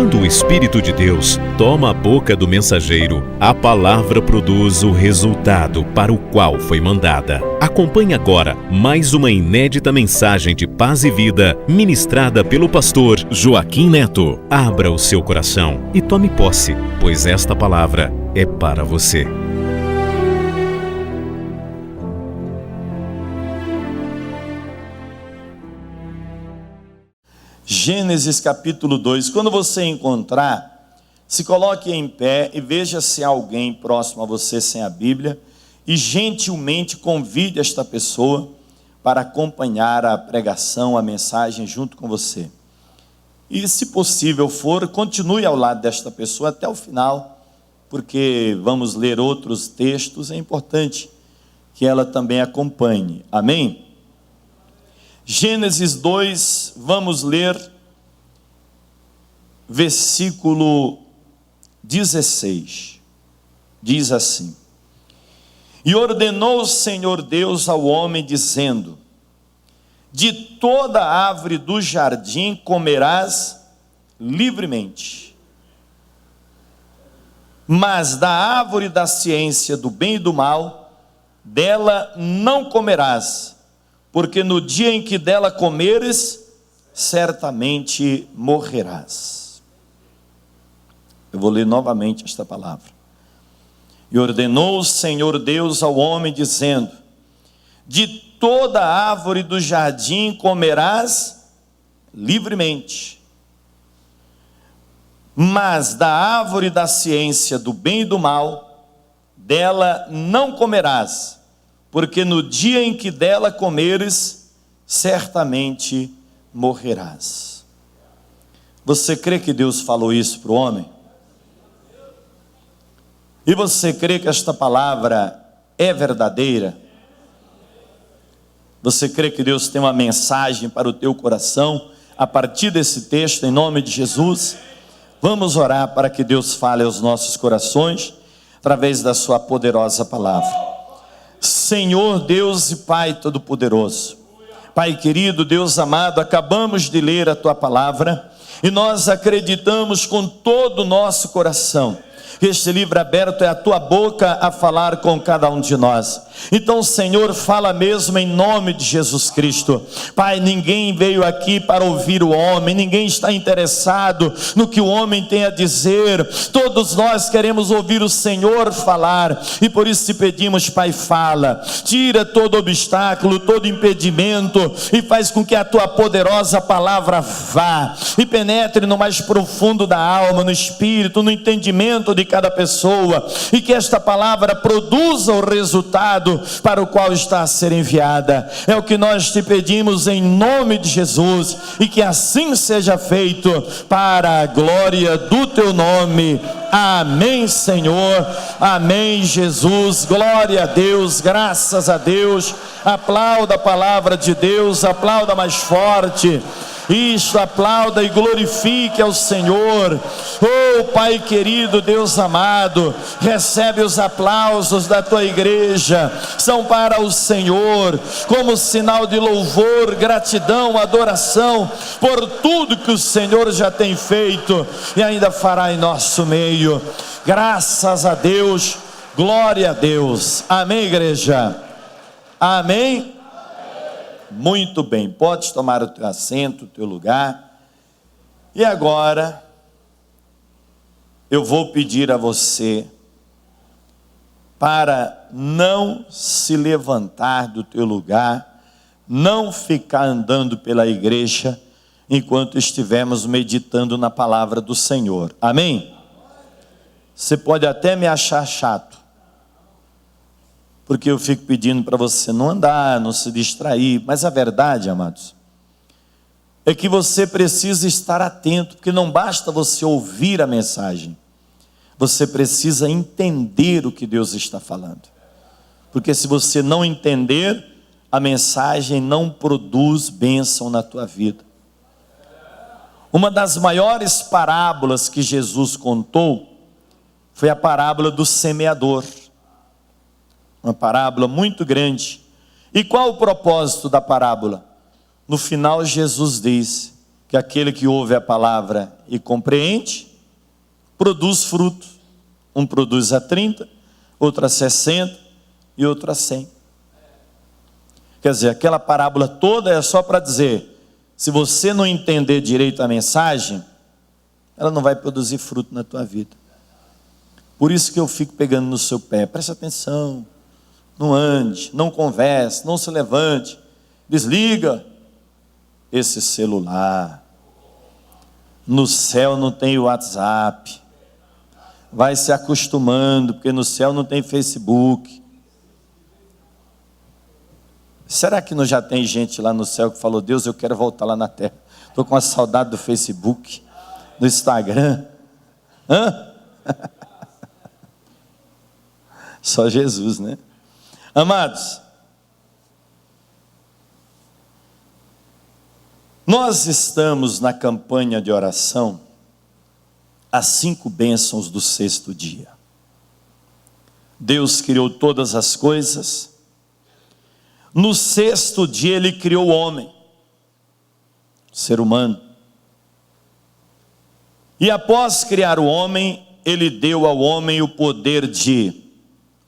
Quando o Espírito de Deus toma a boca do mensageiro, a palavra produz o resultado para o qual foi mandada. Acompanhe agora mais uma inédita mensagem de paz e vida, ministrada pelo pastor Joaquim Neto. Abra o seu coração e tome posse, pois esta palavra é para você. Gênesis capítulo 2, quando você encontrar, se coloque em pé e veja se há alguém próximo a você sem a Bíblia e gentilmente convide esta pessoa para acompanhar a pregação, a mensagem junto com você. E se possível for, continue ao lado desta pessoa até o final, porque vamos ler outros textos, é importante que ela também acompanhe, amém? Gênesis 2, vamos ler versículo 16, diz assim: E ordenou o Senhor Deus ao homem, dizendo: De toda árvore do jardim comerás livremente, mas da árvore da ciência do bem e do mal, dela não comerás, porque no dia em que dela comeres, certamente morrerás. Eu vou ler novamente esta palavra. E ordenou o Senhor Deus ao homem, dizendo: De toda árvore do jardim comerás livremente, mas da árvore da ciência do bem e do mal, dela não comerás, porque no dia em que dela comeres, certamente morrerás. Você crê que Deus falou isso para o homem? E você crê que esta palavra é verdadeira? Você crê que Deus tem uma mensagem para o teu coração a partir desse texto, em nome de Jesus? Vamos orar para que Deus fale aos nossos corações através da sua poderosa palavra. Senhor Deus e Pai Todo-Poderoso, Pai querido, Deus amado, acabamos de ler a Tua palavra e nós acreditamos com todo o nosso coração que este livro aberto é a Tua boca a falar com cada um de nós. Então, Senhor, fala mesmo em nome de Jesus Cristo. Pai, ninguém veio aqui para ouvir o homem, ninguém está interessado no que o homem tem a dizer. Todos nós queremos ouvir o Senhor falar, e por isso te pedimos, Pai, fala. Tira todo obstáculo, todo impedimento, e faz com que a Tua poderosa palavra vá e penetre no mais profundo da alma, no espírito, no entendimento de cada pessoa, e que esta palavra produza o resultado para o qual está a ser enviada. É o que nós te pedimos em nome de Jesus, e que assim seja feito para a glória do teu nome. Amém, Senhor. Amém, Jesus. Glória a Deus, graças a Deus. Aplauda a palavra de Deus, aplauda mais forte. Isto, aplauda e glorifique ao Senhor. Oh Pai querido, Deus amado, recebe os aplausos da tua igreja, são para o Senhor, como sinal de louvor, gratidão, adoração, por tudo que o Senhor já tem feito e ainda fará em nosso meio. Graças a Deus, glória a Deus. Amém, igreja? Amém? Muito bem, podes tomar o teu assento, o teu lugar. E agora, eu vou pedir a você para não se levantar do teu lugar, não ficar andando pela igreja, enquanto estivermos meditando na palavra do Senhor. Amém? Você pode até me achar chato, porque eu fico pedindo para você não andar, não se distrair, mas a verdade, amados, é que você precisa estar atento, porque não basta você ouvir a mensagem, você precisa entender o que Deus está falando, porque se você não entender, a mensagem não produz bênção na tua vida. Uma das maiores parábolas que Jesus contou foi a parábola do semeador. Uma parábola muito grande. E qual o propósito da parábola? No final, Jesus diz que aquele que ouve a palavra e compreende, produz fruto. Um produz a 30, outro a 60 e outro a 100. Quer dizer, aquela parábola toda é só para dizer, se você não entender direito a mensagem, ela não vai produzir fruto na tua vida. Por isso que eu fico pegando no seu pé. Preste atenção, não ande, não converse, não se levante, desliga esse celular. No céu não tem WhatsApp. Vai se acostumando, porque no céu não tem Facebook. Será que não já tem gente lá no céu que falou, Deus, eu quero voltar lá na terra. Estou com uma saudade do Facebook, do Instagram. Só Jesus, né? Amados, nós estamos na campanha de oração, as 5 bênçãos do 6º dia. Deus criou todas as coisas. No 6º dia Ele criou o homem, o ser humano. E após criar o homem, Ele deu ao homem o poder de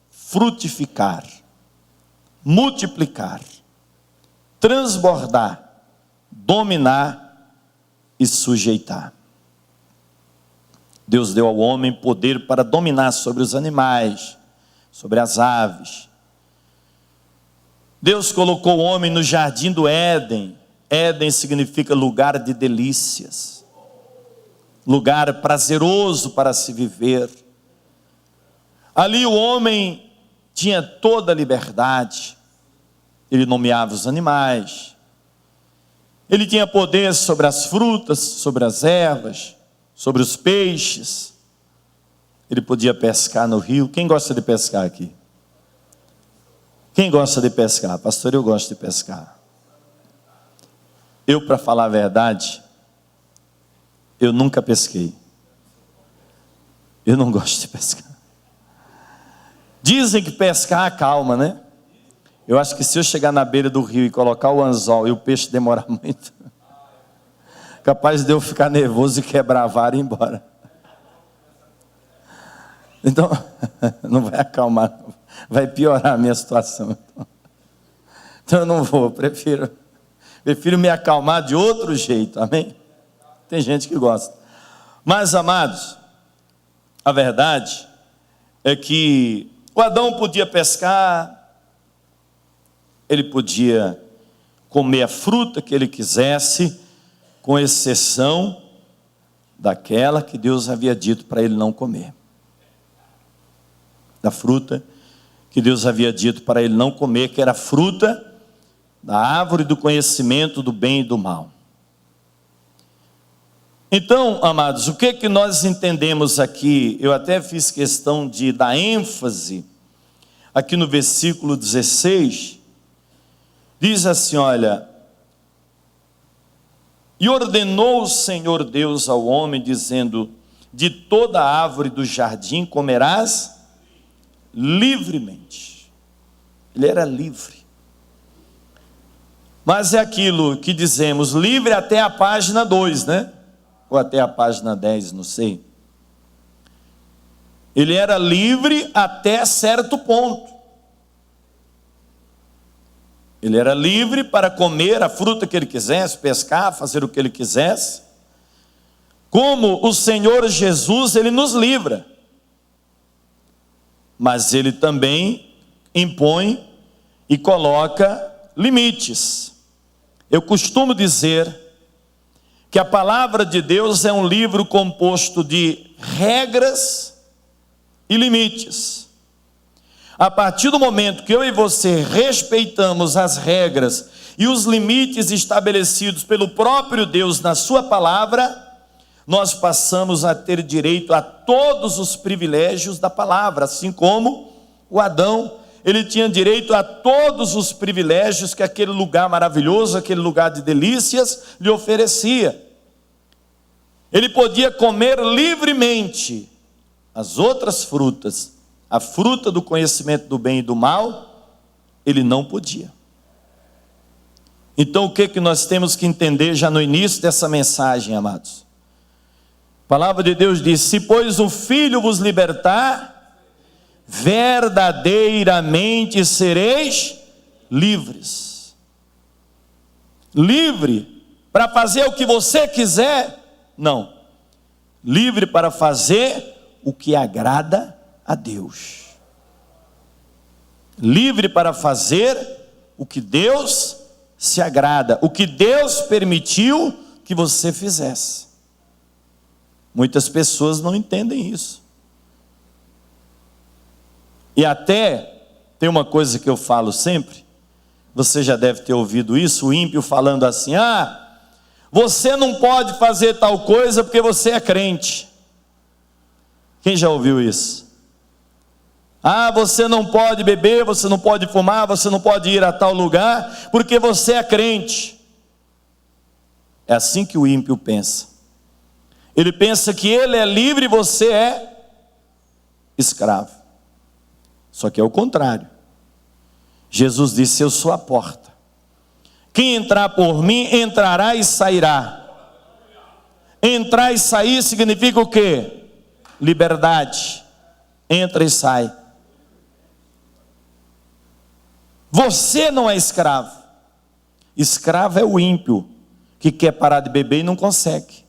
frutificar, multiplicar, transbordar, dominar e sujeitar. Deus deu ao homem poder para dominar sobre os animais, sobre as aves. Deus colocou o homem no jardim do Éden. Éden significa lugar de delícias, lugar prazeroso para se viver. Ali o homem tinha toda a liberdade. Ele nomeava os animais. Ele tinha poder sobre as frutas, sobre as ervas, sobre os peixes. Ele podia pescar no rio. Quem gosta de pescar aqui? Quem gosta de pescar? Pastor, eu gosto de pescar. Eu, para falar a verdade, eu nunca pesquei. Eu não gosto de pescar. Dizem que pescar acalma, né? Eu acho que se eu chegar na beira do rio e colocar o anzol e o peixe demorar muito, capaz de eu ficar nervoso e quebrar a vara e ir embora. Então, não vai acalmar, não. Vai piorar a minha situação. Então eu não vou, prefiro me acalmar de outro jeito, amém? Tem gente que gosta. Mas, amados, a verdade é que o Adão podia pescar, ele podia comer a fruta que ele quisesse, com exceção daquela que Deus havia dito para ele não comer. Da fruta que Deus havia dito para ele não comer, que era a fruta da árvore do conhecimento do bem e do mal. Então, amados, o que nós entendemos aqui? Eu até fiz questão de dar ênfase aqui no versículo 16. Diz assim, olha: e ordenou o Senhor Deus ao homem, dizendo, de toda a árvore do jardim comerás livremente. Ele era livre. Mas é aquilo que dizemos, livre até a página 2, né? Ou até a página 10, não sei. Ele era livre até certo ponto. Ele era livre para comer a fruta que ele quisesse, pescar, fazer o que ele quisesse. Como o Senhor Jesus, ele nos livra. Mas ele também impõe e coloca limites. Eu costumo dizer que a palavra de Deus é um livro composto de regras e limites. A partir do momento que eu e você respeitamos as regras e os limites estabelecidos pelo próprio Deus na sua palavra, nós passamos a ter direito a todos os privilégios da palavra, assim como o Adão, ele tinha direito a todos os privilégios que aquele lugar maravilhoso, aquele lugar de delícias lhe oferecia. Ele podia comer livremente as outras frutas, a fruta do conhecimento do bem e do mal, ele não podia. Então o que nós temos que entender já no início dessa mensagem, amados? A palavra de Deus diz: se pois o Filho vos libertar, verdadeiramente sereis livres. Livre para fazer o que você quiser? Não. Livre para fazer o que agrada a Deus. Livre para fazer o que Deus se agrada, o que Deus permitiu que você fizesse. Muitas pessoas não entendem isso. E até tem uma coisa que eu falo sempre, você já deve ter ouvido isso, o ímpio falando assim: você não pode fazer tal coisa porque você é crente. Quem já ouviu isso? Você não pode beber, você não pode fumar, você não pode ir a tal lugar, porque você é crente. É assim que o ímpio pensa. Ele pensa que ele é livre e você é escravo. Só que é o contrário. Jesus disse: eu sou a porta. Quem entrar por mim, entrará e sairá. Entrar e sair significa o quê? Liberdade. Entra e sai. Você não é escravo. Escravo é o ímpio, que quer parar de beber e não consegue.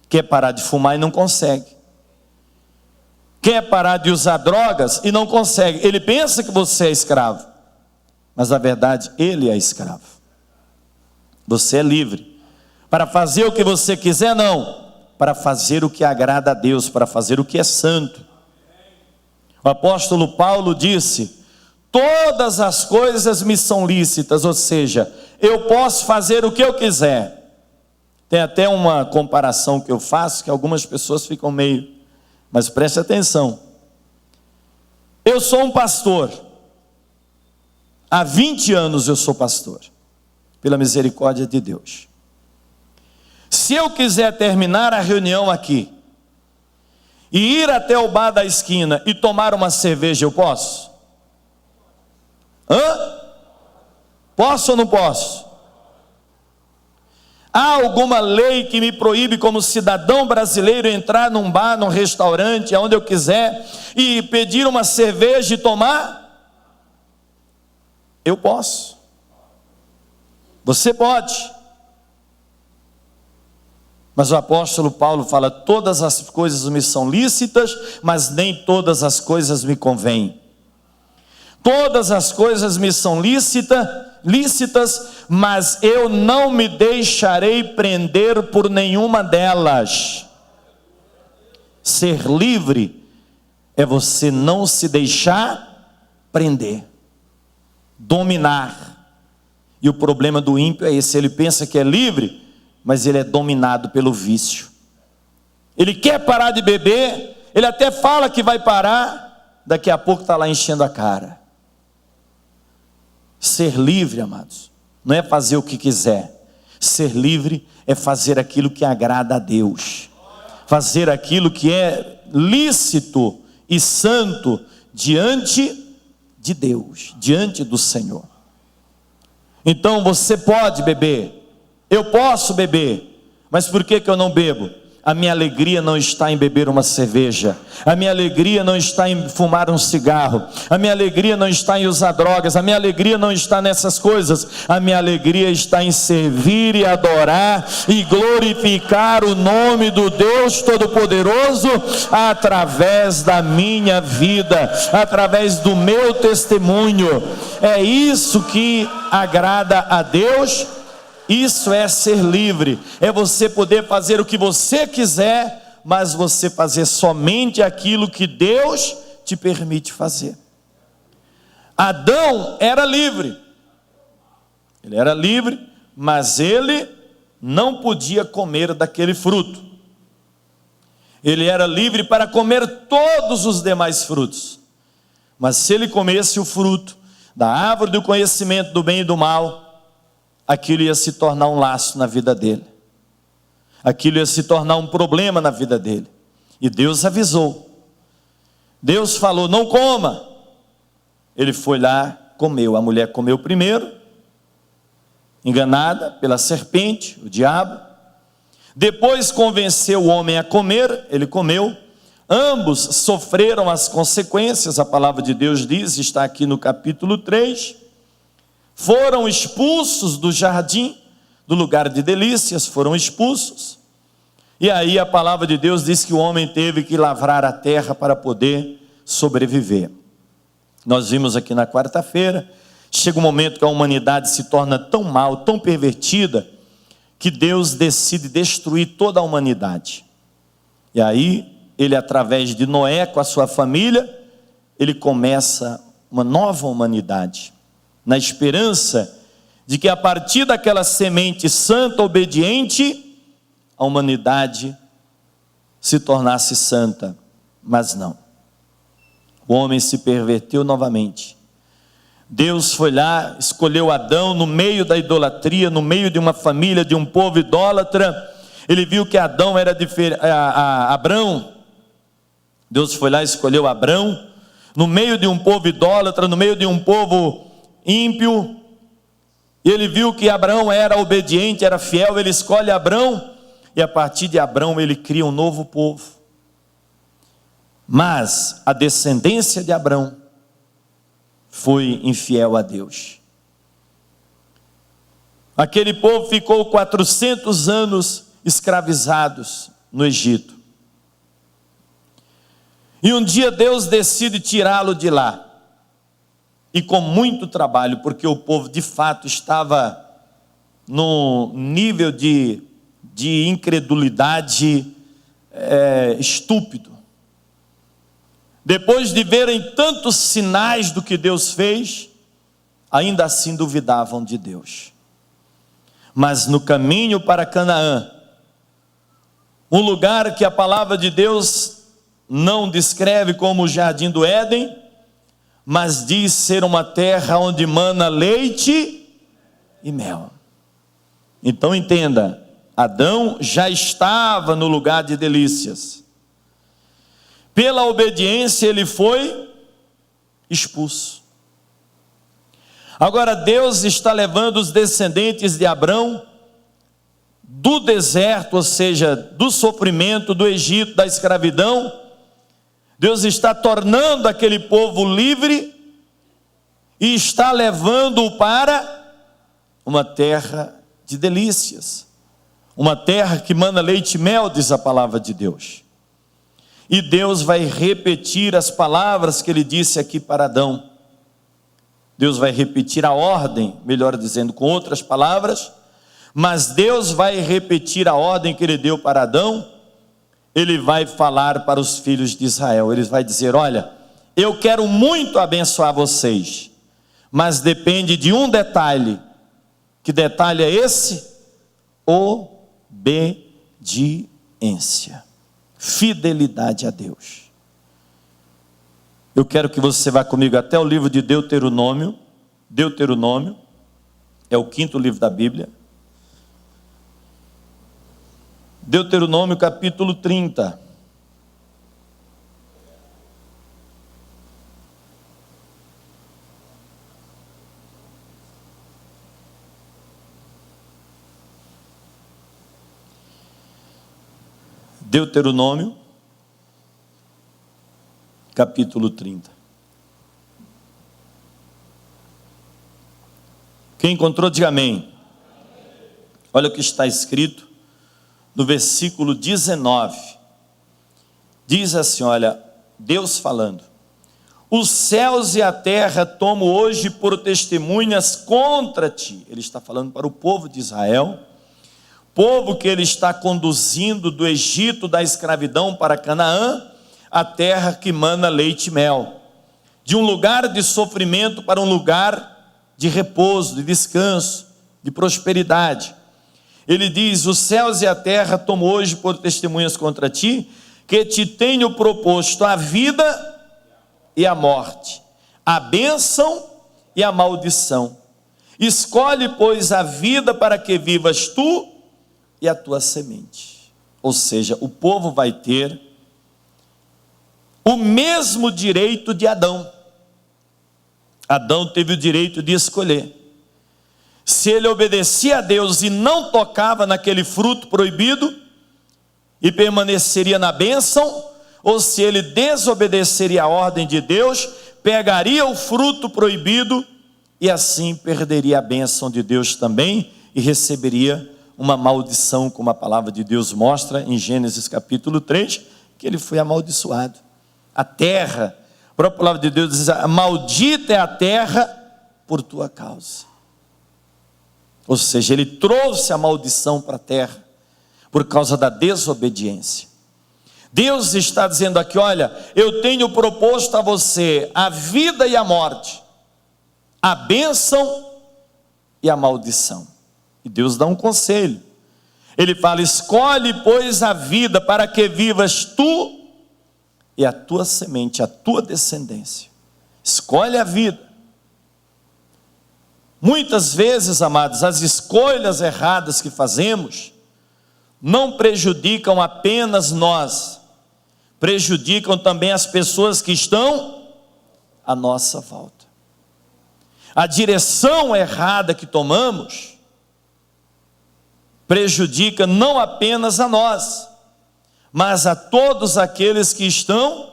Quer parar de fumar e não consegue. Quer parar de usar drogas e não consegue. Ele pensa que você é escravo, mas na verdade ele é escravo. Você é livre para fazer o que você quiser? Não. Para fazer o que agrada a Deus, para fazer o que é santo. O apóstolo Paulo disse: todas as coisas me são lícitas, ou seja, eu posso fazer o que eu quiser. Tem até uma comparação que eu faço, que algumas pessoas ficam meio, mas preste atenção. Eu sou um pastor, há 20 anos eu sou pastor, pela misericórdia de Deus. Se eu quiser terminar a reunião aqui, e ir até o bar da esquina e tomar uma cerveja, eu posso? Posso ou não posso? Há alguma lei que me proíbe como cidadão brasileiro entrar num bar, num restaurante, aonde eu quiser, e pedir uma cerveja e tomar? Eu posso. Você pode. Mas o apóstolo Paulo fala: todas as coisas me são lícitas, mas nem todas as coisas me convêm. Todas as coisas me são lícitas, mas eu não me deixarei prender por nenhuma delas. Ser livre é você não se deixar prender, dominar. E o problema do ímpio é esse: ele pensa que é livre, mas ele é dominado pelo vício. Ele quer parar de beber, ele até fala que vai parar, daqui a pouco está lá enchendo a cara. Ser livre, amados, não é fazer o que quiser. Ser livre é fazer aquilo que agrada a Deus, fazer aquilo que é lícito e santo diante de Deus, diante do Senhor. Então você pode beber, eu posso beber, mas por que eu não bebo? A minha alegria não está em beber uma cerveja, a minha alegria não está em fumar um cigarro, a minha alegria não está em usar drogas, a minha alegria não está nessas coisas. A minha alegria está em servir e adorar e glorificar o nome do Deus Todo-Poderoso através da minha vida, através do meu testemunho. É isso que agrada a Deus. Isso é ser livre, é você poder fazer o que você quiser, mas você fazer somente aquilo que Deus te permite fazer. Adão era livre, ele era livre, mas ele não podia comer daquele fruto. Ele era livre para comer todos os demais frutos, mas se ele comesse o fruto da árvore do conhecimento do bem e do mal, aquilo ia se tornar um laço na vida dele, aquilo ia se tornar um problema na vida dele. E Deus avisou, Deus falou: não coma. Ele foi lá, comeu. A mulher comeu primeiro, enganada pela serpente, o diabo. Depois convenceu o homem a comer, ele comeu. Ambos sofreram as consequências, a palavra de Deus diz, está aqui no capítulo 3. Foram expulsos do jardim, do lugar de delícias, foram expulsos. E aí a palavra de Deus diz que o homem teve que lavrar a terra para poder sobreviver. Nós vimos aqui na quarta-feira, chega um momento que a humanidade se torna tão mal, tão pervertida, que Deus decide destruir toda a humanidade. E aí, ele através de Noé, com a sua família, ele começa uma nova humanidade, na esperança de que a partir daquela semente santa, obediente, a humanidade se tornasse santa, mas não. O homem se perverteu novamente. Deus foi lá, escolheu Adão no meio da idolatria, no meio de uma família, de um povo idólatra. Ele viu que Adão era diferente, Abrão. Deus foi lá e escolheu Abrão, no meio de um povo idólatra, no meio de um povo ímpio. E ele viu que Abrão era obediente, era fiel, ele escolhe Abrão, e a partir de Abrão ele cria um novo povo. Mas a descendência de Abrão foi infiel a Deus. Aquele povo ficou 400 anos escravizados no Egito. E um dia Deus decide tirá-lo de lá. E com muito trabalho, porque o povo de fato estava num nível de incredulidade estúpido. Depois de verem tantos sinais do que Deus fez, ainda assim duvidavam de Deus. Mas no caminho para Canaã, um lugar que a palavra de Deus não descreve como o jardim do Éden, mas diz ser uma terra onde mana leite e mel. Então entenda, Adão já estava no lugar de delícias. Pela obediência ele foi expulso. Agora Deus está levando os descendentes de Abrão do deserto, ou seja, do sofrimento do Egito, da escravidão. Deus está tornando aquele povo livre e está levando-o para uma terra de delícias, uma terra que mana leite e mel, diz a palavra de Deus. E Deus vai repetir as palavras que ele disse aqui para Adão. Deus vai repetir a ordem, melhor dizendo, com outras palavras, mas Deus vai repetir a ordem que ele deu para Adão. Ele vai falar para os filhos de Israel, ele vai dizer: olha, eu quero muito abençoar vocês, mas depende de um detalhe. Que detalhe é esse? Obediência, fidelidade a Deus. Eu quero que você vá comigo até o livro de Deuteronômio. Deuteronômio é o 5º livro da Bíblia. Deuteronômio capítulo 30. Deuteronômio capítulo 30. Quem encontrou, diga amém. Olha o que está escrito no versículo 19, diz assim, olha, Deus falando: os céus e a terra tomo hoje por testemunhas contra ti. Ele está falando para o povo de Israel, povo que ele está conduzindo do Egito, da escravidão para Canaã, a terra que mana leite e mel, de um lugar de sofrimento para um lugar de repouso, de descanso, de prosperidade. Ele diz: os céus e a terra tomo hoje por testemunhas contra ti, que te tenho proposto a vida e a morte, a bênção e a maldição. Escolhe, pois, a vida para que vivas tu e a tua semente. Ou seja, o povo vai ter o mesmo direito de Adão. Adão teve o direito de escolher. se ele obedecia a Deus e não tocava naquele fruto proibido e permaneceria na bênção, ou se ele desobedeceria a ordem de Deus, pegaria o fruto proibido e assim perderia a bênção de Deus também e receberia uma maldição, como a palavra de Deus mostra em Gênesis capítulo 3, que ele foi amaldiçoado. A terra, a própria palavra de Deus diz: maldita é a terra por tua causa. Ou seja, ele trouxe a maldição para a terra por causa da desobediência. Deus está dizendo aqui: olha, eu tenho proposto a você a vida e a morte, a bênção e a maldição. E Deus dá um conselho. Ele fala: escolhe, pois, a vida para que vivas tu e a tua semente, a tua descendência. Escolhe a vida. Muitas vezes, amados, as escolhas erradas que fazemos não prejudicam apenas nós, prejudicam também as pessoas que estão à nossa volta. A direção errada que tomamos prejudica não apenas a nós, mas a todos aqueles que estão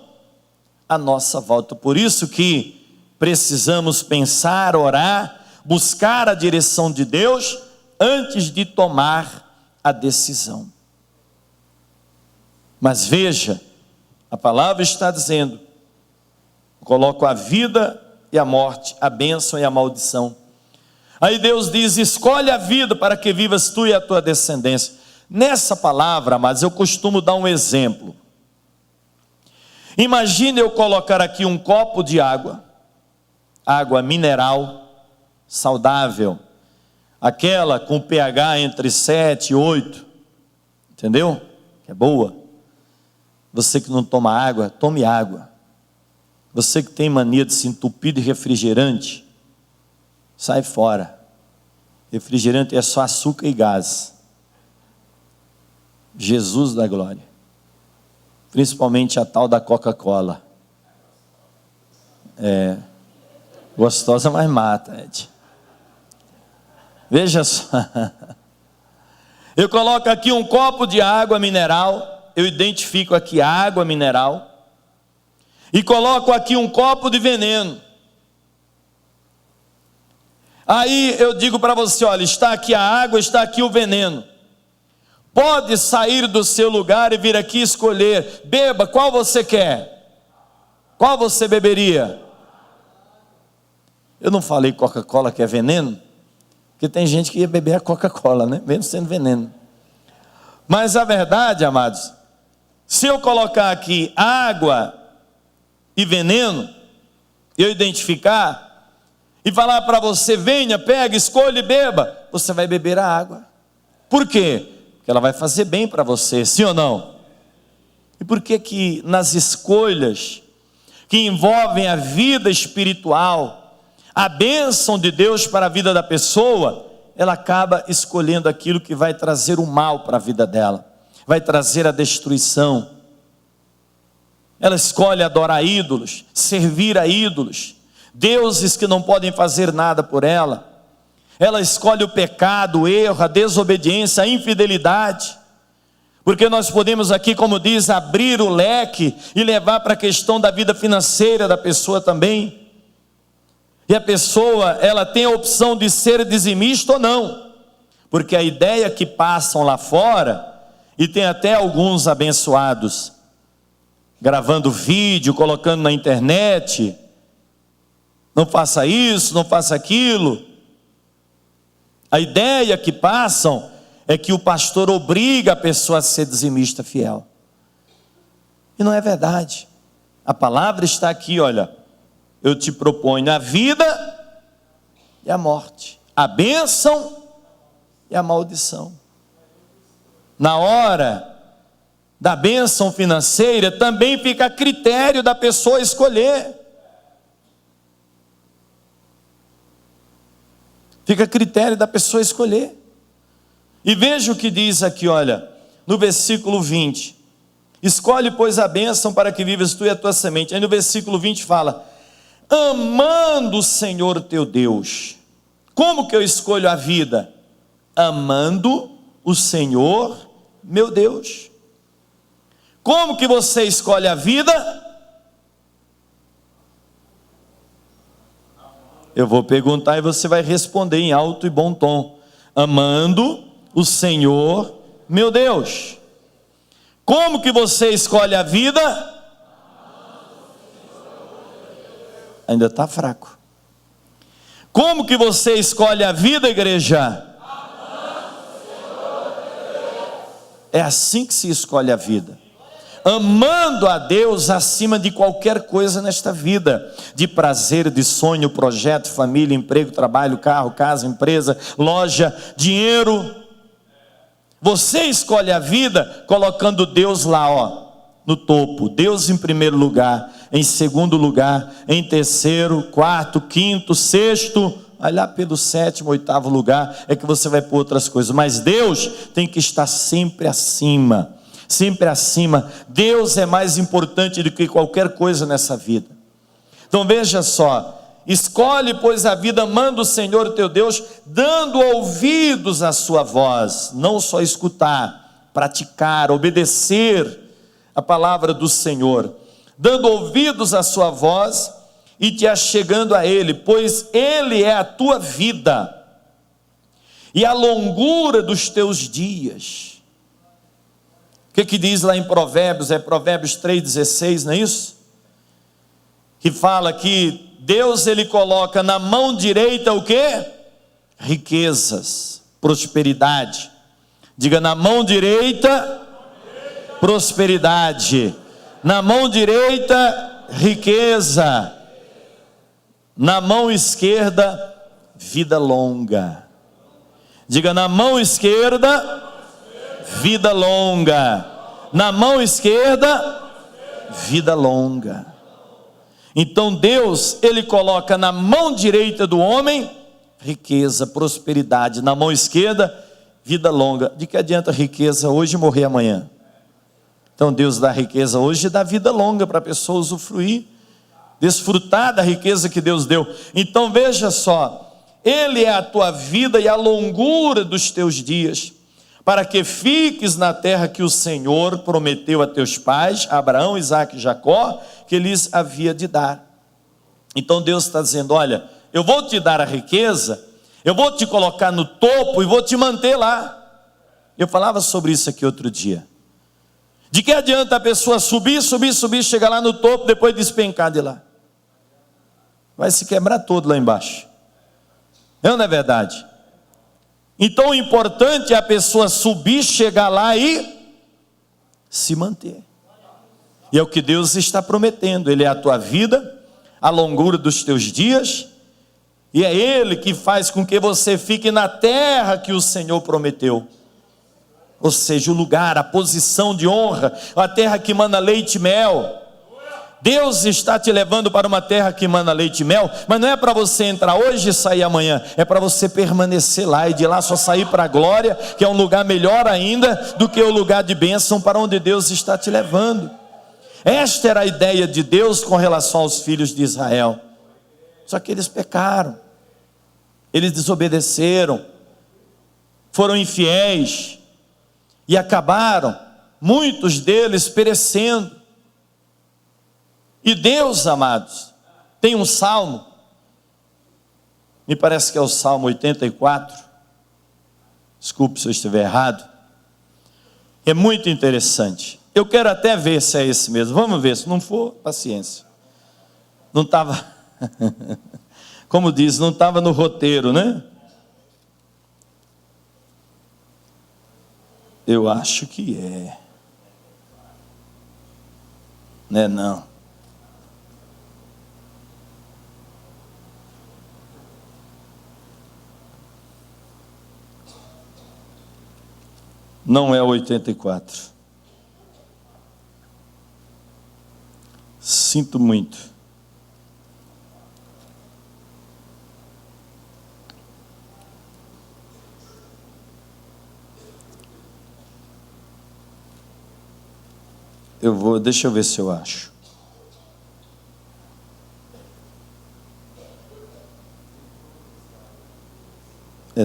à nossa volta. Por isso que precisamos pensar, orar, buscar a direção de Deus antes de tomar a decisão. Mas veja, a palavra está dizendo: coloco a vida e a morte, a bênção e a maldição. Aí Deus diz: escolhe a vida para que vivas tu e a tua descendência. Nessa palavra, amados, eu costumo dar um exemplo. Imagine eu colocar aqui um copo de água, água mineral, saudável, aquela com pH entre 7 e 8, entendeu? Que é boa. Você que não toma água, tome água. Você que tem mania de se entupir de refrigerante, sai fora. Refrigerante é só açúcar e gás. Jesus da glória. Principalmente a tal da Coca-Cola. Gostosa, mas mata, Ed. Veja só. Eu coloco aqui um copo de água mineral. Eu identifico aqui a água mineral. E coloco aqui um copo de veneno. Aí eu digo para você: olha, está aqui a água, está aqui o veneno. Pode sair do seu lugar e vir aqui escolher. Beba, qual você quer? Qual você beberia? Eu não falei Coca-Cola que é veneno, porque tem gente que ia beber a Coca-Cola, né? Mesmo sendo veneno. Mas a verdade, amados, se eu colocar aqui água e veneno, eu identificar e falar para você: venha, pega, escolha e beba, você vai beber a água. Por quê? Porque ela vai fazer bem para você, sim ou não? E por que que nas escolhas que envolvem a vida espiritual, a bênção de Deus para a vida da pessoa, ela acaba escolhendo aquilo que vai trazer o mal para a vida dela, vai trazer a destruição? Ela escolhe adorar ídolos, servir a ídolos, deuses que não podem fazer nada por ela. Ela escolhe o pecado, o erro, a desobediência, a infidelidade. Porque nós podemos aqui, como diz, abrir o leque e levar para a questão da vida financeira da pessoa também. E a pessoa, ela tem a opção de ser dizimista ou não. Porque a ideia que passam lá fora, e tem até alguns abençoados, gravando vídeo, colocando na internet: não faça isso, não faça aquilo. A ideia que passam é que o pastor obriga a pessoa a ser dizimista fiel. E não é verdade. A palavra está aqui, olha: eu te proponho a vida e a morte, a bênção e a maldição. Na hora da bênção financeira, também fica a critério da pessoa escolher. Fica a critério da pessoa escolher. E veja o que diz aqui, olha, no versículo 20. Escolhe, pois, a bênção para que vivas tu e a tua semente. Aí no versículo 20 fala: amando o Senhor teu Deus Como que eu escolho a vida? Amando o Senhor, meu Deus. Como que você escolhe a vida? Eu vou perguntar e você vai responder em alto e bom tom. Amando o Senhor, meu Deus. Como que você escolhe a vida? Ainda está fraco. Como que você escolhe a vida, igreja? É assim que se escolhe a vida. Amando a Deus acima de qualquer coisa nesta vida, de prazer, de sonho, projeto, família, emprego, trabalho, carro, casa, empresa, loja, dinheiro. Você escolhe a vida colocando Deus lá, no topo. Deus em primeiro lugar, em segundo lugar, em terceiro, quarto, quinto, sexto, vai lá pelo sétimo, oitavo lugar, é que você vai por outras coisas. Mas Deus tem que estar sempre acima. Sempre acima. Deus é mais importante do que qualquer coisa nessa vida. Então veja só, escolhe pois a vida, amando o Senhor teu Deus, dando ouvidos à sua voz, não só escutar, praticar, obedecer a palavra do Senhor, dando ouvidos à sua voz e te achegando a Ele, pois Ele é a tua vida e a longura dos teus dias. O que diz lá em Provérbios? É Provérbios 3,16, não é isso? Que fala que Deus, Ele coloca na mão direita o quê? Riquezas, prosperidade. Diga, na mão direita, prosperidade. Na mão direita, riqueza. Na mão esquerda, vida longa. Diga, na mão esquerda, vida longa. Na mão esquerda, vida longa. Então Deus, Ele coloca na mão direita do homem riqueza, prosperidade. Na mão esquerda, vida longa. De que adianta riqueza hoje e morrer amanhã? Então Deus dá riqueza hoje e dá vida longa para a pessoa usufruir, desfrutar da riqueza que Deus deu. Então veja só, Ele é a tua vida e a longura dos teus dias, para que fiques na terra que o Senhor prometeu a teus pais, Abraão, Isaque e Jacó, que lhes havia de dar. Então Deus está dizendo, olha, eu vou te dar a riqueza, eu vou te colocar no topo e vou te manter lá. Eu falava sobre isso aqui outro dia. De que adianta a pessoa subir, chegar lá no topo, depois despencar de lá? Vai se quebrar todo lá embaixo. Não é verdade? Então o importante é a pessoa subir, chegar lá e se manter. E é o que Deus está prometendo. Ele é a tua vida, a longura dos teus dias, e é Ele que faz com que você fique na terra que o Senhor prometeu. Ou seja, o lugar, a posição de honra, a terra que mana leite e mel. Deus está te levando para uma terra que mana leite e mel, mas não é para você entrar hoje e sair amanhã, é para você permanecer lá e de lá só sair para a glória, que é um lugar melhor ainda do que o lugar de bênção para onde Deus está te levando. Esta era a ideia de Deus com relação aos filhos de Israel. Só que eles pecaram, eles desobedeceram, foram infiéis e acabaram, muitos deles perecendo. E Deus, amados, tem um salmo, me parece que é o Salmo 84, desculpe se eu estiver errado, é muito interessante. Eu quero até ver se é esse mesmo, vamos ver, se não for, paciência. Não estava, como diz, não estava no roteiro, né? Eu acho que é. Não é não. Não é o 84. Sinto muito. Deixa eu ver se eu acho.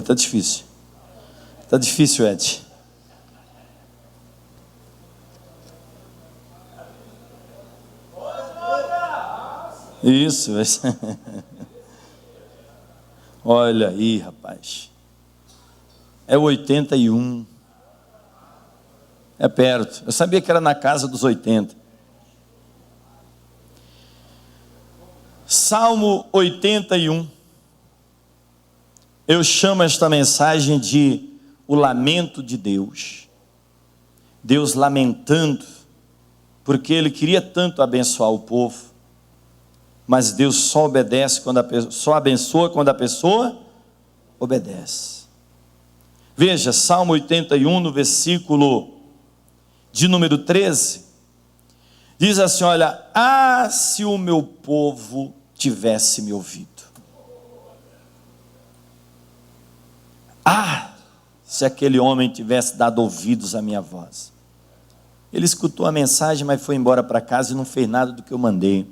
Tá difícil. Tá difícil, Ed. Isso. Olha aí, rapaz. É 81. É perto. Eu sabia que era na casa dos 80. Salmo 81. Eu chamo esta mensagem de o lamento de Deus. Deus lamentando, porque Ele queria tanto abençoar o povo, mas Deus só obedece só abençoa quando a pessoa obedece. Veja, Salmo 81, no versículo de número 13, diz assim: olha, se o meu povo tivesse me ouvido. Se aquele homem tivesse dado ouvidos à minha voz. Ele escutou a mensagem, mas foi embora para casa e não fez nada do que eu mandei.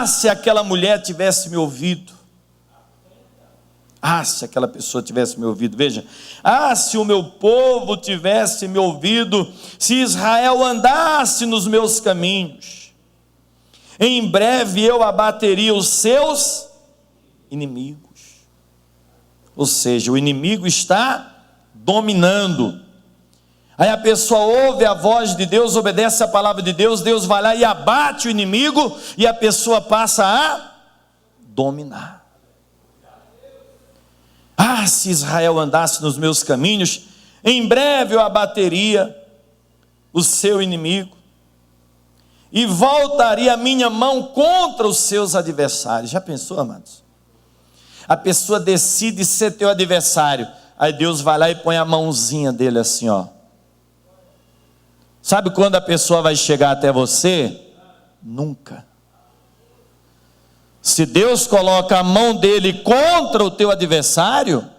Se aquela mulher tivesse me ouvido. Se aquela pessoa tivesse me ouvido. Veja, se o meu povo tivesse me ouvido, se Israel andasse nos meus caminhos, em breve eu abateria os seus inimigos. Ou seja, o inimigo está dominando. Aí a pessoa ouve a voz de Deus, obedece a palavra de Deus, Deus vai lá e abate o inimigo, e a pessoa passa a dominar. Se Israel andasse nos meus caminhos, em breve eu abateria o seu inimigo, e voltaria a minha mão contra os seus adversários. Já pensou, amados? A pessoa decide ser teu adversário, aí Deus vai lá e põe a mãozinha dele assim, ó. Sabe quando a pessoa vai chegar até você? Nunca. Se Deus coloca a mão dele contra o teu adversário,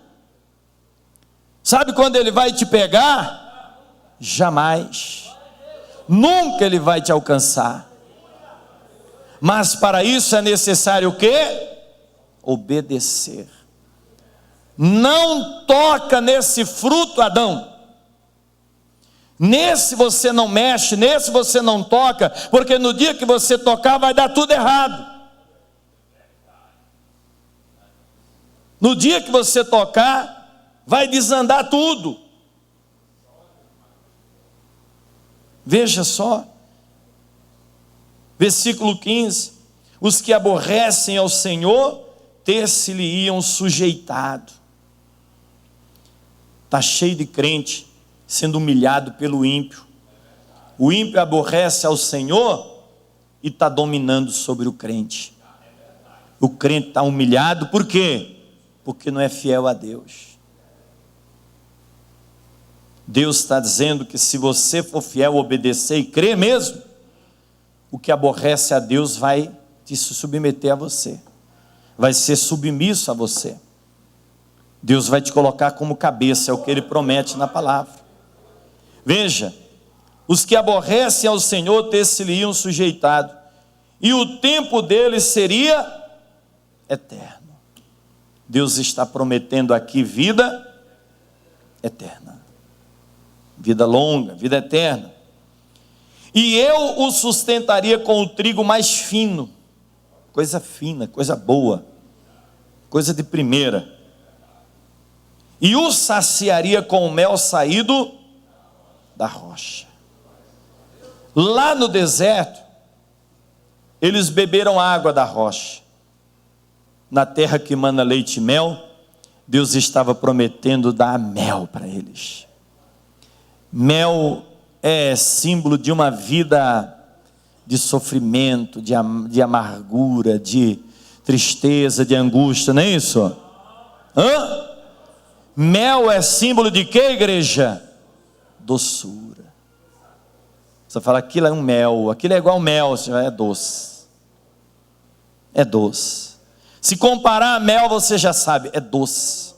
sabe quando ele vai te pegar? Jamais. Nunca ele vai te alcançar. Mas para isso é necessário o quê? Obedecer. Não toca nesse fruto, Adão. Nesse você não mexe, nesse você não toca, porque no dia que você tocar vai dar tudo errado. No dia que você tocar, vai desandar tudo. Veja só, versículo 15: os que aborrecem ao Senhor, ter-se-lhe-iam sujeitado. Está cheio de crente sendo humilhado pelo ímpio. O ímpio aborrece ao Senhor e está dominando sobre o crente. O crente está humilhado, por quê? Porque não é fiel a Deus. Deus está dizendo que se você for fiel, obedecer e crer mesmo, o que aborrece a Deus vai te submeter a você, vai ser submisso a você. Deus vai te colocar como cabeça, é o que Ele promete na palavra. Veja, os que aborrecem ao Senhor ter-se-lhe-iam sujeitado, e o tempo deles seria eterno. Deus está prometendo aqui vida eterna, vida longa, vida eterna. E eu o sustentaria com o trigo mais fino, coisa fina, coisa boa, coisa de primeira, e o saciaria com o mel saído da rocha. Lá no deserto, eles beberam água da rocha. Na terra que mana leite e mel, Deus estava prometendo dar mel para eles. Mel é símbolo de uma vida de sofrimento, de amargura, de tristeza, de angústia, não é isso? Mel é símbolo de quê, igreja? Doçura. Você fala, aquilo é um mel, aquilo é igual mel, é doce. É doce. Se comparar a mel, você já sabe, é doce.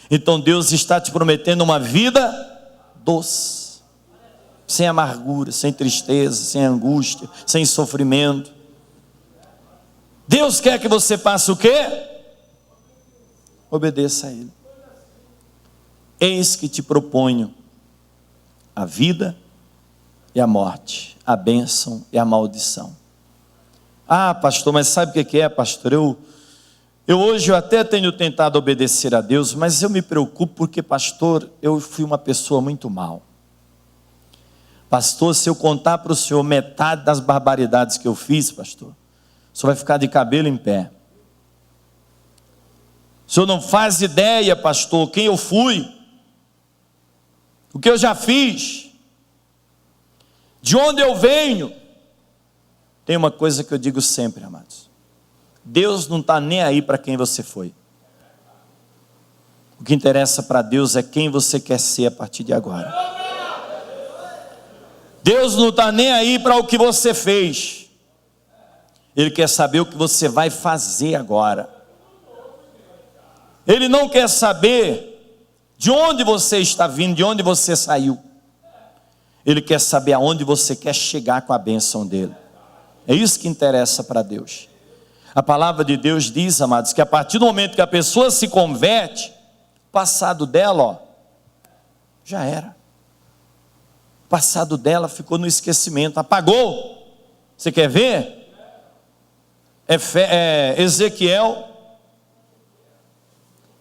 Então Deus está te prometendo uma vida doce, sem amargura, sem tristeza, sem angústia, sem sofrimento. Deus quer que você faça o quê? obedeça a Ele. Eis que te proponho a vida e a morte, a bênção e a maldição. Ah, pastor, mas sabe o que é, pastor? Hoje eu até tenho tentado obedecer a Deus, mas eu me preocupo porque, pastor, eu fui uma pessoa muito mal. Pastor, se eu contar para o senhor metade das barbaridades que eu fiz, pastor, o senhor vai ficar de cabelo em pé. O senhor não faz ideia, pastor, quem eu fui, o que eu já fiz, de onde eu venho. Tem uma coisa que eu digo sempre, amados: Deus não está nem aí para quem você foi. O que interessa para Deus é quem você quer ser a partir de agora. Deus não está nem aí para o que você fez. Ele quer saber o que você vai fazer agora. Ele não quer saber de onde você está vindo, de onde você saiu. Ele quer saber aonde você quer chegar com a bênção dele. É isso que interessa para Deus. A palavra de Deus diz, amados, que a partir do momento que a pessoa se converte, o passado dela, já era. O passado dela ficou no esquecimento, apagou. Você quer ver?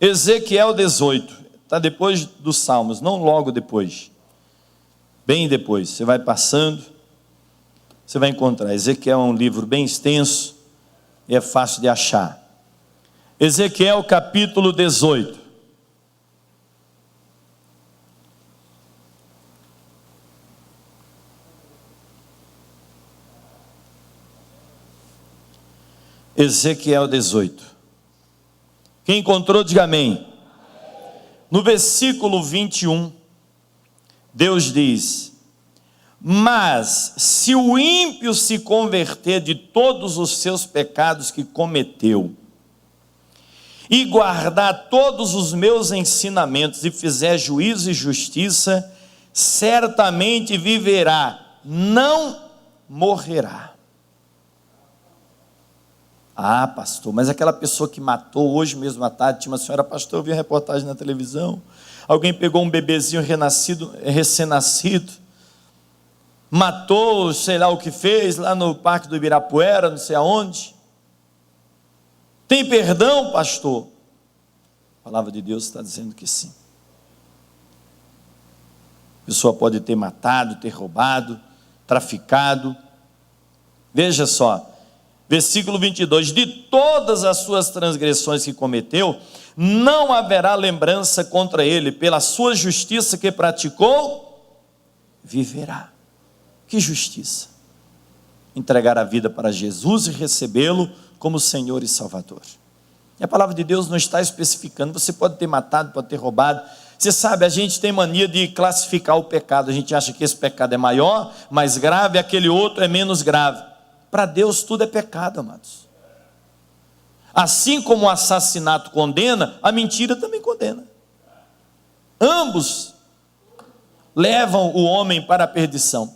Ezequiel 18, está depois dos Salmos, não logo depois, bem depois. Você vai passando, você vai encontrar. Ezequiel é um livro bem extenso e é fácil de achar. Ezequiel capítulo 18. Ezequiel 18. Quem encontrou, diga amém. No versículo 21, Deus diz: mas se o ímpio se converter de todos os seus pecados que cometeu, e guardar todos os meus ensinamentos, e fizer juízo e justiça, certamente viverá, não morrerá. Ah, pastor, mas aquela pessoa que matou hoje mesmo à tarde, tinha uma senhora, pastor, eu vi a reportagem na televisão, alguém pegou um bebezinho recém-nascido, matou, sei lá o que fez, lá no Parque do Ibirapuera, não sei aonde. Tem perdão, pastor? A palavra de Deus está dizendo que sim. A pessoa pode ter matado, ter roubado, traficado. Veja só, versículo 22, de todas as suas transgressões que cometeu, não haverá lembrança contra ele, pela sua justiça que praticou, viverá. Que justiça? Entregar a vida para Jesus e recebê-lo como Senhor e Salvador. E a palavra de Deus não está especificando, você pode ter matado, pode ter roubado. Você sabe, a gente tem mania de classificar o pecado, a gente acha que esse pecado é maior, mais grave, aquele outro é menos grave. Para Deus tudo é pecado, amados. Assim como o assassinato condena, a mentira também condena. Ambos levam o homem para a perdição.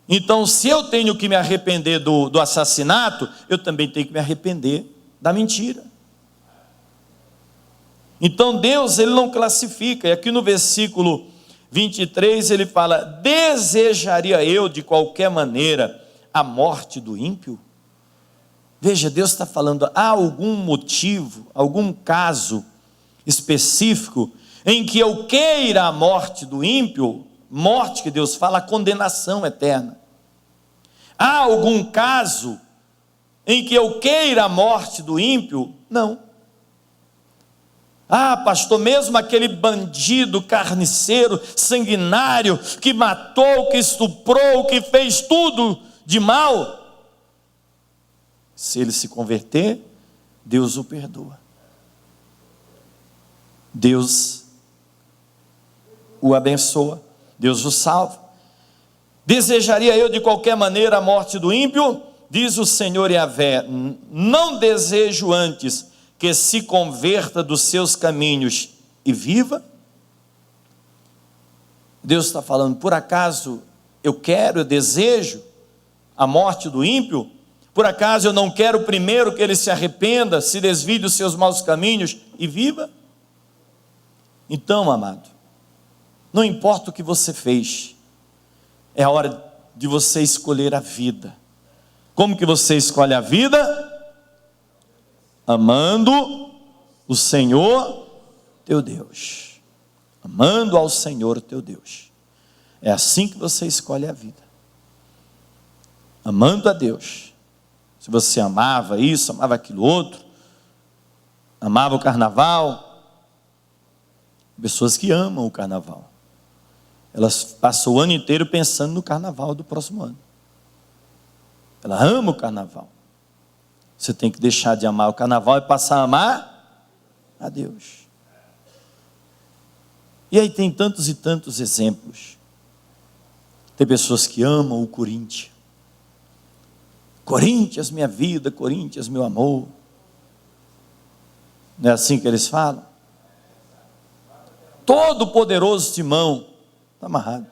Então, se eu tenho que me arrepender do assassinato, eu também tenho que me arrepender da mentira. Então Deus, ele não classifica. E aqui no versículo 23 ele fala: desejaria eu de qualquer maneira a morte do ímpio? Veja, Deus está falando, há algum motivo, algum caso específico em que eu queira a morte do ímpio? Morte que Deus fala, a condenação eterna. Há algum caso em que eu queira a morte do ímpio? Não. Ah, pastor, mesmo aquele bandido carniceiro, sanguinário, que matou, que estuprou, que fez tudo de mal, se ele se converter, Deus o perdoa. Deus o abençoa, Deus o salva. Desejaria eu de qualquer maneira a morte do ímpio? Diz o Senhor Yahvé: não desejo antes que se converta dos seus caminhos e viva. Deus está falando, por acaso eu desejo a morte do ímpio? Por acaso eu não quero primeiro que ele se arrependa, se desvie dos seus maus caminhos e viva? Então, amado, não importa o que você fez, é a hora de você escolher a vida. Como que você escolhe a vida? Amando o Senhor teu Deus. Amando ao Senhor teu Deus. É assim que você escolhe a vida. Amando a Deus. Se você amava isso, amava aquilo outro, amava o carnaval. Pessoas que amam o carnaval, elas passam o ano inteiro pensando no carnaval do próximo ano. Ela ama o carnaval. Você tem que deixar de amar o carnaval e passar a amar a Deus. E aí tem tantos e tantos exemplos. Tem pessoas que amam o Corinthians. Corinthians, minha vida, Corinthians, meu amor. Não é assim que eles falam? Todo poderoso Timão, está amarrado.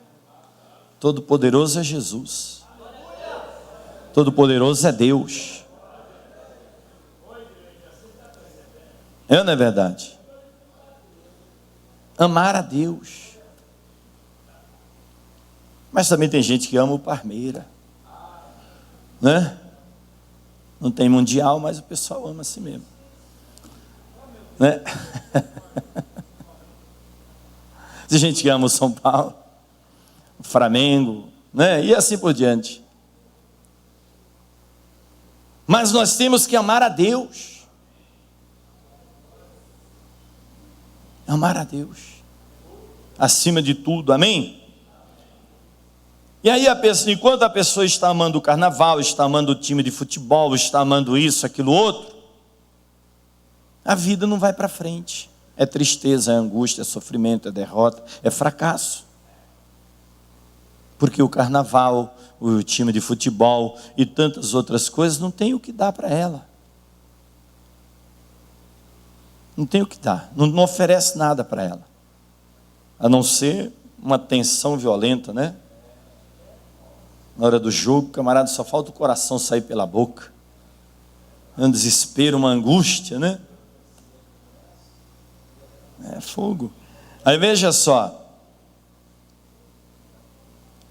Todo poderoso é Jesus. Todo poderoso é Deus. Não é verdade? Amar a Deus. Mas também tem gente que ama o Parmeira, né? Não tem mundial, mas o pessoal ama assim mesmo, né? Tem gente que ama o São Paulo, o Flamengo, né? E assim por diante. Mas nós temos que amar a Deus. Amar a Deus acima de tudo, amém? E aí enquanto a pessoa está amando o carnaval, está amando o time de futebol, está amando isso, aquilo, outro, a vida não vai para frente. É tristeza, é angústia, é sofrimento, é derrota, é fracasso. Porque o carnaval, o time de futebol e tantas outras coisas não tem o que dar para ela. Não tem o que dar, não oferece nada para ela. A não ser uma tensão violenta, né? Na hora do jogo, camarada, só falta o coração sair pela boca. Um desespero, uma angústia, né? É fogo. Aí veja só.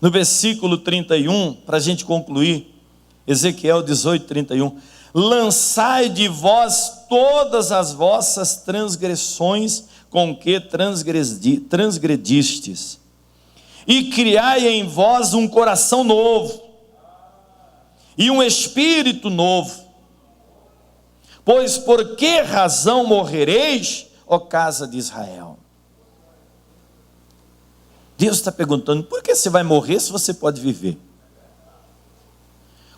No versículo 31, para a gente concluir, Ezequiel 18, 31. Lançai de vós todas as vossas transgressões com que transgredistes, e criai em vós um coração novo, e um espírito novo. Pois por que razão morrereis, ó casa de Israel? Deus está perguntando, por que você vai morrer se você pode viver?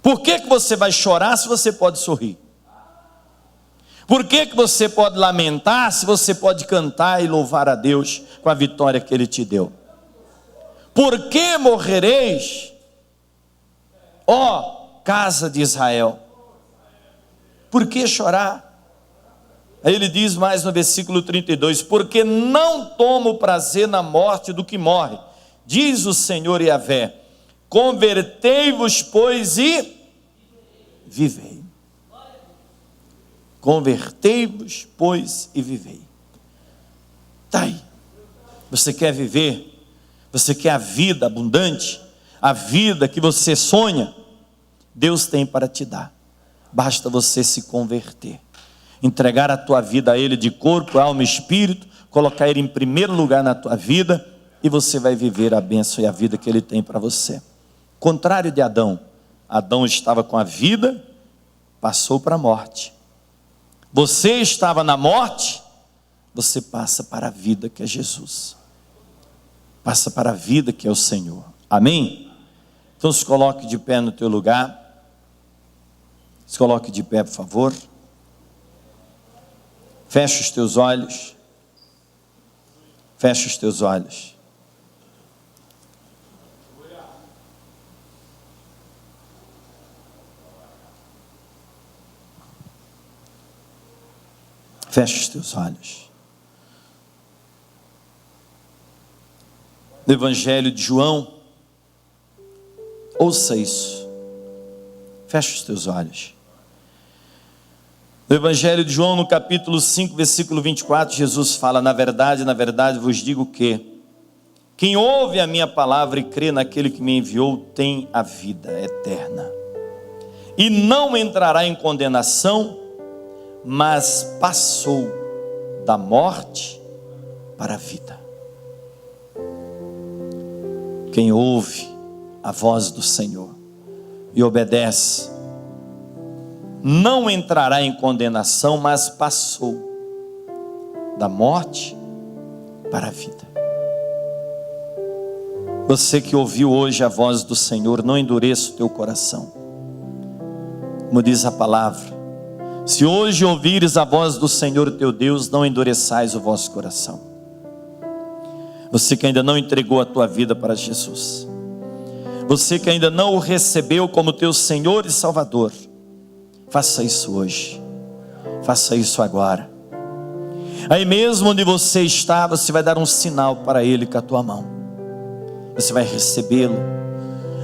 Por que você vai chorar se você pode sorrir? Por que você pode lamentar se você pode cantar e louvar a Deus com a vitória que Ele te deu? Por que morrereis, ó casa de Israel? Por que chorar? Aí ele diz mais no versículo 32, porque não tomo prazer na morte do que morre, diz o Senhor Yahvé, convertei-vos, pois, e vivei. Convertei-vos, pois, e vivei. Está aí. Você quer viver? Você quer a vida abundante? A vida que você sonha? Deus tem para te dar. Basta você se converter. Entregar a tua vida a Ele de corpo, alma e espírito. Colocar Ele em primeiro lugar na tua vida. E você vai viver a bênção e a vida que Ele tem para você. Contrário de Adão. Adão estava com a vida, passou para a morte. Você estava na morte, você passa para a vida que é Jesus. Passa para a vida que é o Senhor. Amém? Então se coloque de pé no teu lugar. Se coloque de pé, por favor. Feche os teus olhos. Feche os teus olhos. Feche os teus olhos. No Evangelho de João, ouça isso. Feche os teus olhos. No Evangelho de João, no capítulo 5, versículo 24, Jesus fala: na verdade vos digo que quem ouve a minha palavra e crê naquele que me enviou tem a vida eterna. E não entrará em condenação, mas passou da morte para a vida. Quem ouve a voz do Senhor e obedece, não entrará em condenação, mas passou da morte para a vida. Você que ouviu hoje a voz do Senhor, não endureça o teu coração. Como diz a palavra: se hoje ouvires a voz do Senhor teu Deus, não endureçais o vosso coração. Você que ainda não entregou a tua vida para Jesus, você que ainda não o recebeu como teu Senhor e Salvador, faça isso hoje, faça isso agora. Aí mesmo onde você está, você vai dar um sinal para Ele com a tua mão. Você vai recebê-lo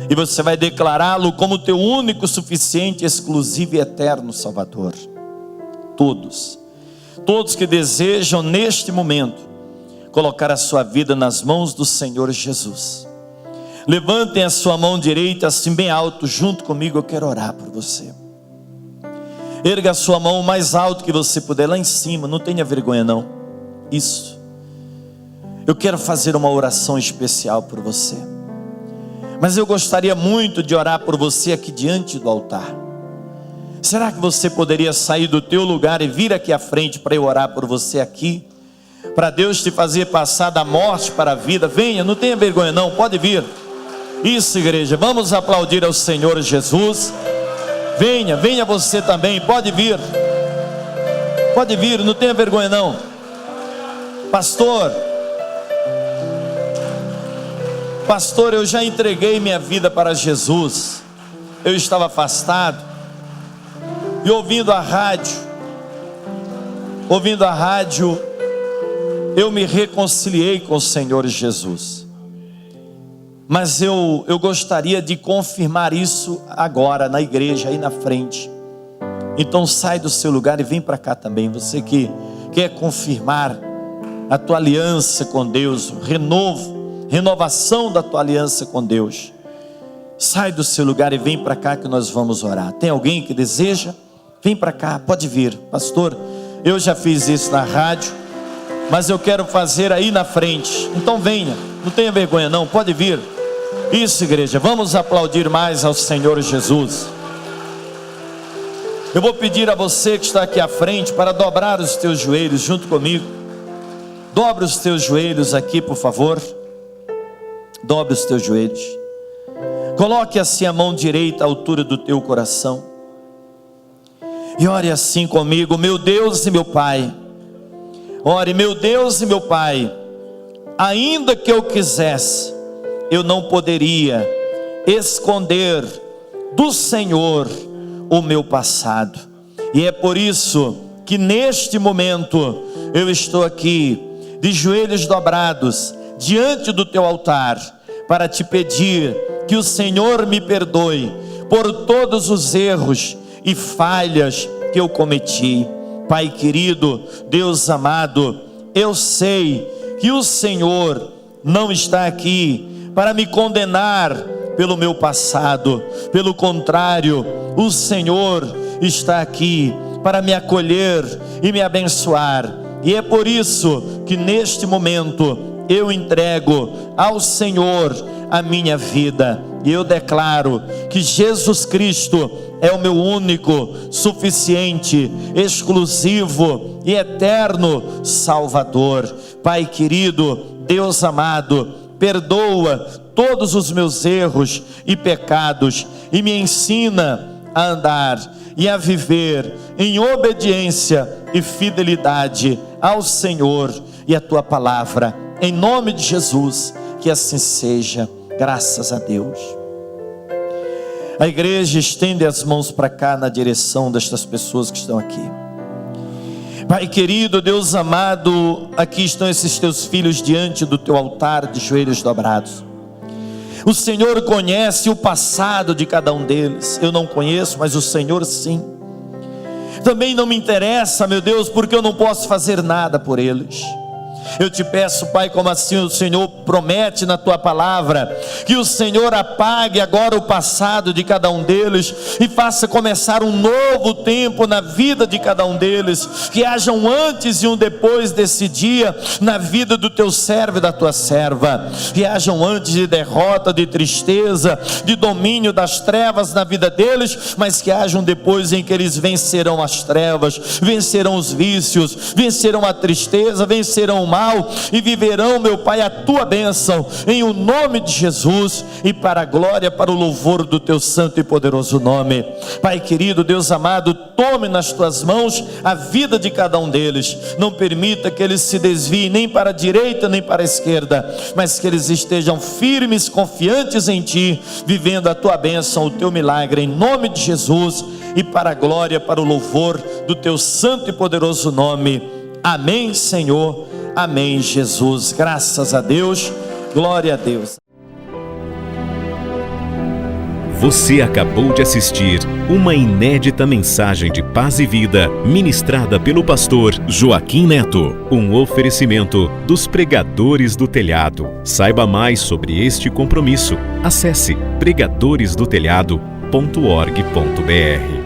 e você vai declará-lo como teu único, suficiente, exclusivo e eterno Salvador. Todos que desejam neste momento colocar a sua vida nas mãos do Senhor Jesus, levantem a sua mão direita assim bem alto junto comigo. Eu quero orar por você. Erga a sua mão o mais alto que você puder, lá em cima, não tenha vergonha não. Isso. Eu quero fazer uma oração especial por você, mas eu gostaria muito de orar por você aqui diante do altar. Será que você poderia sair do teu lugar e vir aqui à frente para eu orar por você aqui? Para Deus te fazer passar da morte para a vida. Venha, não tenha vergonha não, pode vir. Isso, igreja, vamos aplaudir ao Senhor Jesus. Venha você também, pode vir, não tenha vergonha não. Pastor, eu já entreguei minha vida para Jesus. Eu estava afastado e ouvindo a rádio, eu me reconciliei com o Senhor Jesus. Mas eu gostaria de confirmar isso agora na igreja, aí na frente. Então sai do seu lugar e vem para cá também. Você que quer confirmar a tua aliança com Deus, renovação da tua aliança com Deus, sai do seu lugar e vem para cá que nós vamos orar. Tem alguém que deseja? Vem para cá, pode vir. Pastor, eu já fiz isso na rádio, mas eu quero fazer aí na frente. Então venha, não tenha vergonha não, pode vir. Isso, igreja, vamos aplaudir mais ao Senhor Jesus. Eu vou pedir a você que está aqui à frente para dobrar os teus joelhos junto comigo. Dobre os teus joelhos aqui, por favor. Dobre os teus joelhos. Coloque assim a mão direita à altura do teu coração e ore assim comigo: meu Deus e meu Pai. Ore: meu Deus e meu Pai, ainda que eu quisesse, eu não poderia esconder do Senhor o meu passado. E é por isso que neste momento eu estou aqui de joelhos dobrados diante do teu altar para te pedir que o Senhor me perdoe por todos os erros e falhas que eu cometi. Pai querido, Deus amado, eu sei que o Senhor não está aqui para me condenar pelo meu passado. Pelo contrário, o Senhor está aqui para me acolher e me abençoar. E é por isso que neste momento eu entrego ao Senhor a minha vida. E eu declaro que Jesus Cristo é o meu único, suficiente, exclusivo e eterno Salvador. Pai querido, Deus amado, perdoa todos os meus erros e pecados e me ensina a andar e a viver em obediência e fidelidade ao Senhor e à tua palavra. Em nome de Jesus, que assim seja. Graças a Deus. A igreja estende as mãos para cá na direção destas pessoas que estão aqui. Pai querido, Deus amado, aqui estão esses teus filhos diante do teu altar de joelhos dobrados. O Senhor conhece o passado de cada um deles. Eu não conheço, mas o Senhor sim. Também não me interessa, meu Deus, porque eu não posso fazer nada por eles. Eu te peço, Pai, como assim o Senhor promete na tua palavra, que o Senhor apague agora o passado de cada um deles e faça começar um novo tempo na vida de cada um deles, que haja um antes e um depois desse dia na vida do teu servo e da tua serva, que haja um antes de derrota, de tristeza, de domínio das trevas na vida deles, mas que haja um depois em que eles vencerão as trevas, vencerão os vícios, vencerão a tristeza, vencerão o mal e viverão, meu Pai, a tua bênção em o nome de Jesus, e para a glória, para o louvor do teu santo e poderoso nome. Pai querido, Deus amado, tome nas tuas mãos a vida de cada um deles. Não permita que eles se desviem nem para a direita nem para a esquerda, mas que eles estejam firmes, confiantes em ti, vivendo a tua bênção, o teu milagre, em nome de Jesus, e para a glória, para o louvor do teu santo e poderoso nome. Amém, Senhor. Amém, Jesus. Graças a Deus. Glória a Deus. Você acabou de assistir uma inédita mensagem de paz e vida ministrada pelo pastor Joaquim Neto. Um oferecimento dos Pregadores do Telhado. Saiba mais sobre este compromisso. Acesse pregadoresdotelhado.org.br.